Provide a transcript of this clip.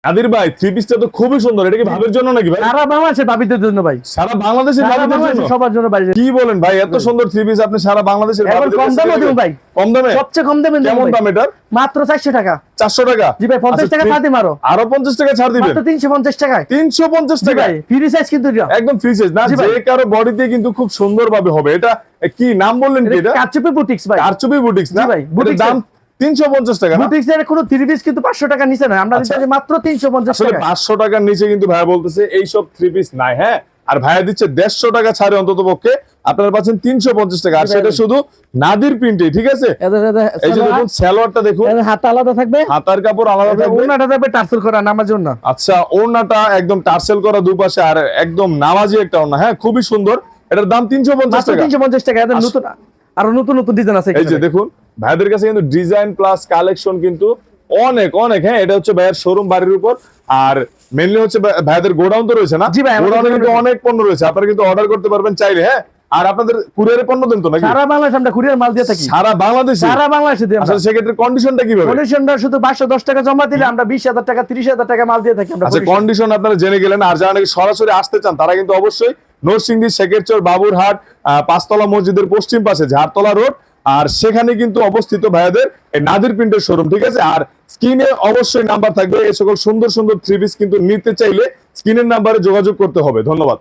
আদির ভাই থ্রি পিসটা তো খুবই সুন্দর, এটা কি ভাবের জন্য নাকি ভাই? সারা বাংলাদেশের ভাবিদের জন্য ভাই, সারা বাংলাদেশের ভাবিদের জন্য, সবার জন্য ভাই। কি বলেন ভাই, এত সুন্দর থ্রি পিস আপনি সারা বাংলাদেশের ভাবিদের কম দামে দিবেন ভাই, কম দামে, সবচেয়ে কম দামে কেমন দাম এটার? মাত্র 400 টাকা। 400 টাকা? জি ভাই, 50 টাকা ছাড় দিন, আরো 50 টাকা ছাড় দিবেন, মাত্র 350 টাকায়। 350 টাকা ভাই, ফ্রি সাইজ কিন্তু এটা একদম ফ্রি সাইজ না, যে কারো বডিতে কিন্তু খুব সুন্দরভাবে হবে। এটা কি নাম বললেন কি? এটা কারচুপি বুটিক্স ভাই, কারচুপি বুটিক্স না? জি ভাই, বুটিক্স দাম 350 টাকা না? বুটিক্স এর কোনো থ্রি পিস কিন্তু 500 টাকা নিচে না, আমরা দিচ্ছি মাত্র 350 আসলে টাকা। 500 টাকার নিচে কিন্তু ভাইয়া বলতেছে এই সব থ্রি পিস নাই। হ্যাঁ, আর ভাইয়া দিচ্ছে 150 টাকা ছাড়ে, অন্তত পক্ষে আপনারা পাচ্ছেন 350 টাকা, আর সেটা শুধু নাদির প্রিন্টে। ঠিক আছে, এই যে দেখুন সালোয়ারটা দেখুন, হাত আলাদা থাকবে, হাতার কাপড় আলাদা থাকবে, ওড়নাটা থাকবে টার্সেল করা নামার জন্য। আচ্ছা, ওড়নাটা একদম টার্সেল করা দুপাশে, আর একদম নামাজি একটা ওড়না। হ্যাঁ, খুবই সুন্দর। এটার দাম 350 টাকা। 350 টাকা। এদের নতুন আরো নতুন নতুন ডিজাইন আছে। এই যে দেখুন ভাইদের কাছে কিন্তু ডিজাইন প্লাস কালেকশন কিন্তু অনেক অনেক। হ্যাঁ, এটা হচ্ছে ভাইয়ের শোরুম বাড়ির উপর, আর মেইনলি হচ্ছে ভাইদের গোডাউন তো রয়েছে না? জি ভাই, গোডাউনে কিন্তু অনেক পণ্য রয়েছে, আপনারা কিন্তু অর্ডার করতে পারবেন চাইলে। হ্যাঁ, আর আপনাদের কুরিয়ারে পণ্য দেন তো নাকি? সারা বাংলাদেশে আমরা কুরিয়ার মাল দিয়ে থাকি, সারা বাংলাদেশে? সারা বাংলাদেশে দিই আমরা। আসলে সেক্ষেত্রে কন্ডিশনটা কিভাবে? কন্ডিশনটা শুধু 510 টাকা জমা দিলে আমরা 20,000 টাকা 30,000 টাকা মাল দিয়ে থাকি আমরা। আচ্ছা, কন্ডিশন আপনারা জেনে গেলেন। আর যারা নাকি সরাসরি আসতে চান তারা কিন্তু অবশ্যই নরসিংদী শেখেরচর বাবুরহাট পাঁচতলা মসজিদের পশ্চিম পাশে ঝাড়তলা রোড, আর সেখানে কিন্তু অবস্থিত ভাইয়াদের এই নাদির প্রিন্টের শোরুম। ঠিক আছে, আর স্ক্রিনে অবশ্যই নাম্বার থাকবে, এই সকল সুন্দর সুন্দর থ্রি পিস কিন্তু নিতে চাইলে স্ক্রিনের নাম্বারে যোগাযোগ করতে হবে। ধন্যবাদ।